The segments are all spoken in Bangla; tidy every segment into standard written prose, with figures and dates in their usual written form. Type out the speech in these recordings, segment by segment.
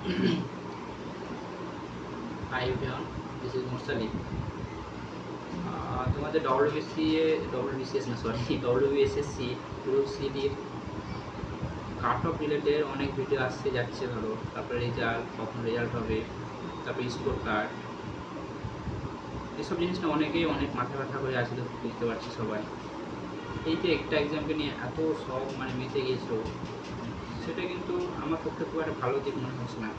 Hi everyone, this is Mursali. তোমাদের WBCS না sorry WBSSC group CD cut off related অনেক ভিডিও আসতে যাচ্ছে, ধরো তারপরে রেজাল্ট, কখন রেজাল্ট হবে, তারপরে স্কোর কার্ড, এসব জিনিসটা অনেকেই অনেক মাথা ব্যথা করে আছে, তো বুঝতে পারছি সবাই। এই যে একটা এক্সামকে নিয়ে এত সব মেতে গিয়েছিল, সেটা কিন্তু আমার পক্ষে খুব একটা ভালো দিক মনে হচ্ছে না।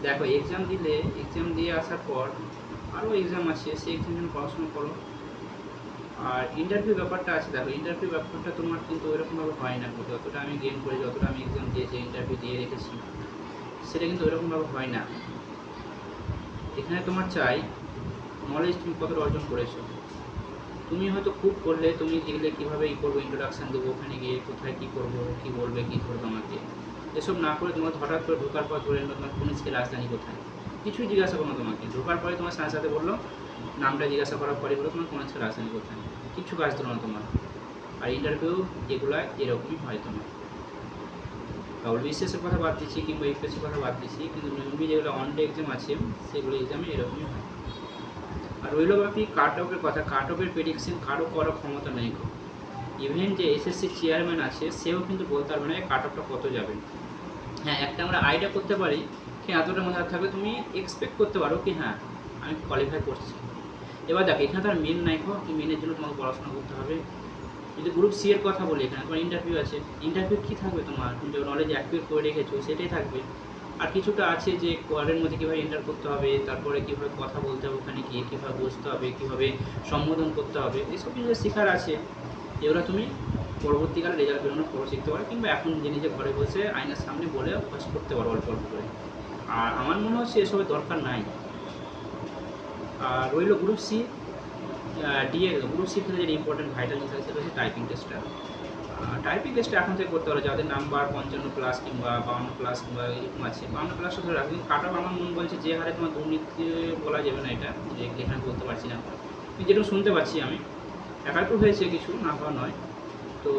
দেখো, এক্সাম দিয়ে আসার পর আরও এক্সাম আছে, সেই এক্সাম জন্য পড়াশোনা করো। আর ইন্টারভিউ ব্যাপারটা আছে, দেখো ইন্টারভিউ ব্যাপারটা তোমার কিন্তু ওইরকমভাবে হয় না। যতটা আমি গেম করি, যতটা আমি এক্সাম দিয়েছি, ইন্টারভিউ দিয়ে রেখেছি, সেটা কিন্তু ওইরকমভাবে হয় না। এখানে তোমার চাই নলেজ, তুমি কতটা অর্জন করেছো। তুমি হয়তো খুব করলে, তুমি দেখলে কীভাবে করবো, ইন্ট্রোডাকশান দেবো, ওখানে গিয়ে কোথায় কী করবো, কী বলবে, কী ধরবে আমাকে, এসব না করে তোমার হঠাৎ করে ঢোকার পর ধরে নেবো তোমার কোন স্কেল রাজধানী কোথায়, কিছুই জিজ্ঞাসা করো না। তোমাকে ঢোকার পরে তোমার সাথে সাথে বললো, নামটা জিজ্ঞাসা করার পরে বলো তোমার কোন স্কেল রাজধানী কোথায়, কিছু কাজ দিল না তোমার। আর ইন্টারভিউ এগুলো এরকমই হয় তোমার। WBCS কথা বাদ দিচ্ছি, কিংবা ইউপিএসসির কথা বাদ দিচ্ছি, কিন্তু নর্মালি যেগুলো অন ডে এক্সাম আছে, সেগুলো এক্সামে এরকমই হয়। আর রইল বাকি কাট অফের কথা। কাট অফের প্রেডিকশন কারো করার ক্ষমতা নেই। ইভেন যে এসএসসি চেয়ারম্যান আছে, সেও কিন্তু বলতে পারবে না কাট অফটা কত যাবে। হ্যাঁ, একটা আমরা আইডিয়া করতে পারি কি এতটার মধ্যে থাকবে, তুমি এক্সপেক্ট করতে পারো কি হ্যাঁ আমি কোয়ালিফাই করছি। এবার দেখো, এখানে তো আর মেন নাই খো, কি মেনের জন্য তোমাকে পড়াশোনা করতে হবে। যদি গ্রুপ সি এর কথা বলি, এখানে তোমার ইন্টারভিউ আছে। ইন্টারভিউ কী থাকবে, তোমার তুমি যে নলেজ অ্যাক্টিভেট করে রেখেছো সেটাই থাকবে। আর কিছুটা আছে যে কোয়ারের মধ্যে কীভাবে এন্টার করতে হবে, তারপরে কীভাবে কথা বলতে হবে, ওখানে গিয়ে কীভাবে বসতে হবে, কীভাবে সম্বোধন করতে হবে, এসব কিছু শেখার আছে। এগুলো তুমি পরবর্তীকালে রেজাল্ট বেরোনোর পর শিখতে পারো, কিংবা এখন নিজে ঘরে বসে আয়নার সামনে বলে অভ্যাস করতে পারো অল্প অল্প করে। আর আমার মনে হচ্ছে এসবের দরকার নাই। আর রইল group C DA. Group C থেকে যেটা ইম্পর্টেন্ট ভাইটাল জিনিস আছে, সেটা হচ্ছে টাইপিং টেস্টটা। টাইপিং টেস্টটা এখন থেকে করতে পারো, যাদের নাম্বার 55+ কিংবা 52+ কিংবা এরকম আছে। 52+টা ধরে রাখো, কিন্তু কাট অফ আমার মন বলছে যে হারে তোমার দুর্নীতি বলা যাবে না, এটা যে এখানে বলতে পারছি না, কিন্তু যেটা শুনতে পাচ্ছি আমি, একাত্তর হয়েছে, কিছু না হওয়া নয়। তো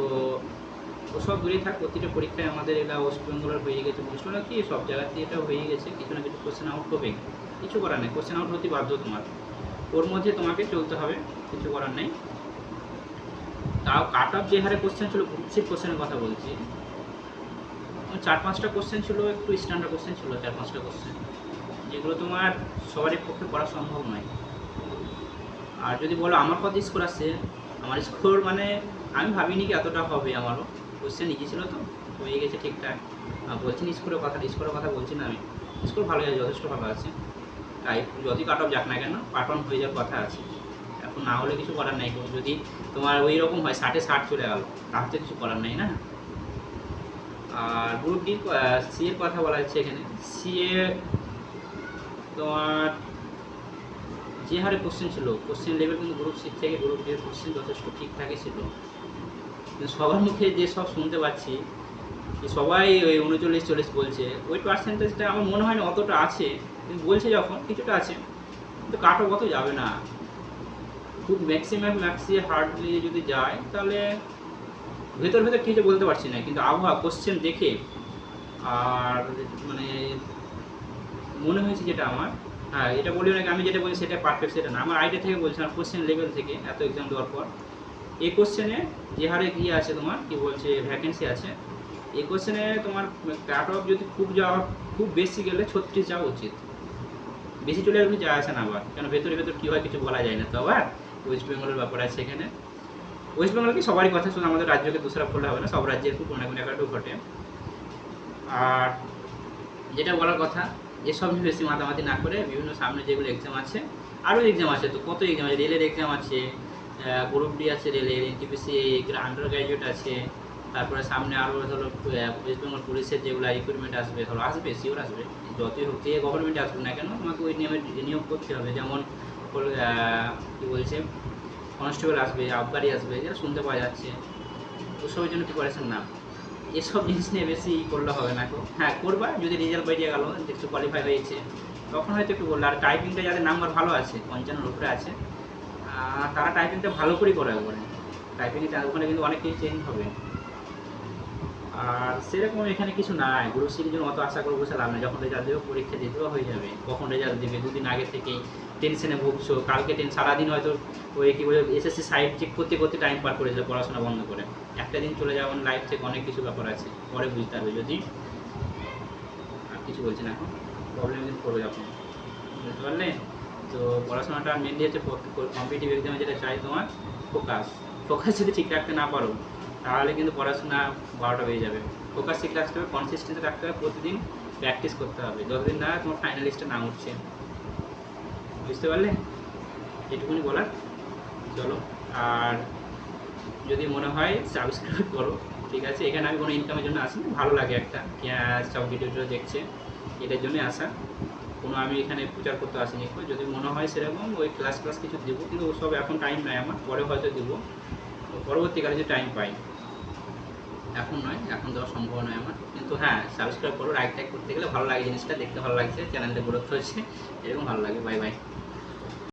ওসব দূরেই থাক। প্রতিটা পরীক্ষায় আমাদের এটা ওয়েস্ট বেঙ্গলের হয়ে গেছে, বুঝলো না কি, সব জায়গাতে এটা হয়ে গেছে, কিছু না কিছু কোশ্চেন আউট হবে, কিছু করার নেই, কোশ্চেন আউট হতে বাধ্য তোমার, ওর মধ্যে তোমাকে চলতে হবে, কিছু করার নেই। তাও কাট অফ যে হারে কোশ্চেন ছিল, গ্রুপ সি কোশ্চেনের কথা বলছি, 4-5টা কোশ্চেন ছিল একটু স্ট্যান্ডার্ড কোশ্চেন ছিল, 4-5টা কোশ্চেন, যেগুলো তোমার সবারই পক্ষে পড়া সম্ভব নয়। আর যদি বলো আমার কত স্কোর আসছে, আমার স্কোর আমি ভাবিনি কি এতটা হবে। আমারও কোশ্চেন ইজি ছিল, তো হয়ে গেছে ঠিকঠাক। বলছি না স্কোরের কথা বলছি না, আমি স্কোর ভালো আছে, যথেষ্ট ভালো আছে। তাই যদি কাট অফ যাক না কেন, পার্ট 1 হয়ে যাওয়ার কথা আছে। এখন না হলে কিছু করার নেই। যদি তোমার ওই রকম হয় 60-60 চলে গেল, তাহলে কিছু করার নেই না। আর গ্রুপ ডি সি এর কথা বলা হচ্ছে এখানে। সি এ তোমার যে হারে কোশ্চেন ছিল, কোশ্চেন লেভেল কিন্তু গ্রুপ সি থেকে গ্রুপ ডি এর কোশ্চেন যথেষ্ট ঠিকঠাকই ছিল। কিন্তু সবার মুখে যে সব শুনতে পাচ্ছি, সবাই ওই 39-40 বলছে, ওই পার্সেন্টেজটা আমার মনে হয় না অতটা আছে, কিন্তু বলছে যখন কিছুটা আছে, কিন্তু কাট অফ অত যাবে না। খুব ম্যাক্সি হার্ডলি যদি যায়, তাহলে ভেতর কিছু বলতে পারছি না, কিন্তু আবহাওয়া কোশ্চেন দেখে আর মনে হয়েছে যেটা আমার, হ্যাঁ এটা বলি না আমি যেটা বলি সেটা পারফেক্ট, সেটা না, আমার আইডিয়া থেকে বলছি, আমার কোশ্চেন লেভেল থেকে এত এক্সাম দেওয়ার পর এই কোশ্চেনে যে হারে ইয়ে আছে, তোমার কি বলছে ভ্যাকেন্সি আছে, এই কোশ্চেনে তোমার কাট অফ যদি খুব বেশি গেলে 36 যাওয়া উচিত। বেশি চলে গেলে যাওয়া আসে না আবার, কেন ভেতরে কী হয় কিছু বলা যায় না। তো আবার ওয়েস্ট বেঙ্গলের ব্যাপার আছে এখানে। ওয়েস্ট বেঙ্গল কি সবারই কথা, শুনে আমাদের রাজ্যকে দোষারোপ করলে হবে না, সব রাজ্যের খুব কোনো একটু ঘটে। আর যেটা বলার কথা, এসব নিয়ে বেশি মাতামাতি না করে বিভিন্ন সামনে যেগুলো এক্সাম আছে, আরও এক্সাম আছে, তো কত এক্সাম আছে, রেলের এক্সাম আছে, গ্রুপ ডি আছে, রেলের এনটিপিসি আন্ডার গ্র্যাজুয়েট আছে, তারপরে সামনে আরও ধরো ওয়েস্ট বেঙ্গল পুলিশের যেগুলো রিক্রুটমেন্ট আসবে, ধরো আসবে, শিওর আসবে, যতই হোক যে গভর্নমেন্টে আসবে না কেন, তোমাকে ওই নিয়মে নিয়োগ করতে হবে। যেমন কী বলছে কনস্টেবল আসবে, আবগারি আসবে, যেটা শুনতে পাওয়া যাচ্ছে, ওসবের জন্য প্রিপারেশন না। এসব জিনিস নিয়ে বেশি করলে হবে না। হ্যাঁ করবা, যদি রেজাল্ট বেরিয়ে গেলো একটু কোয়ালিফাই হয়েছে, তখন হয়তো একটু বললো। আর টাইপিংটা যাদের নাম্বার ভালো আছে, 55-এর উপরে আছে, তারা টাইপিংটা ভালো করেই করে একবারে। টাইপিংয়ে ওখানে কিন্তু অনেক কিছু চেঞ্জ হবে। আর সেরকম এখানে কিছু নাই, গ্রুপ সির জন্য অত আশা করে বসে লাভ নেই। যখন রেজাল্ট দেবে পরীক্ষা দিয়ে দেওয়া হয়ে যাবে। কখন রেজাল্ট দেবে দুদিন আগে থেকেই টেনশনে ভুগছো, কালকে সারাদিন হয়তো ওই কী বলে এসএসসি সাইট চেক করতে করতে টাইম পার করেছে পড়াশোনা বন্ধ করে। একটা দিন চলে যাওয়ার লাইফ থেকে অনেক কিছু ব্যাপার আছে, পরে বুঝতে হবে। যদি আর কিছু বলছি না এখন, প্রবলেম কিন্তু পড়বে যখন, বুঝতে পারলে? তো পড়াশোনাটা মেনলি হচ্ছে কম্পিটিটিভ এক্সামে যেটা চাই তোমার ফোকাস। ফোকাস যদি ঠিক রাখতে না পারো তাহলে কিন্তু পড়াশোনা 12টা বেজে যাবে। ফোকাস ঠিক রাখতে হবে, কনসিস্টেন্সি রাখতে হবে, প্রতিদিন প্র্যাকটিস করতে হবে, যতদিন না তোমার ফাইনাল লিস্টে না উঠছে। বুঝতে পারলে? এটুকুনি বলার। চলো, আর যদি মনে হয় সাবস্ক্রাইব করো, ঠিক আছে? এখানে আমি কোনো ইনকামের জন্য আসি, ভালো লাগে একটা সব ভিডিওটা দেখছে, এটার জন্যই আসা। কোনো আমি এখানে প্রচার করতে আসিনি। যদি মনে হয় সেরকম ওই ক্লাস কিছু দেবো, কিন্তু ওসব এখন টাইম নাই আমার, পরে হয়তো দেবো পরবর্তীকালে যে টাইম পাই, এখন নয়, এখন দেওয়া সম্ভব নয় আমার। কিন্তু হ্যাঁ, সাবস্ক্রাইব করো। লাইক টাইক করতে গেলে ভালো লাগে, জিনিসটা দেখতে ভালো লাগছে, চ্যানেলটা গ্রোথ হচ্ছে, এরকম ভালো লাগে। Bye bye.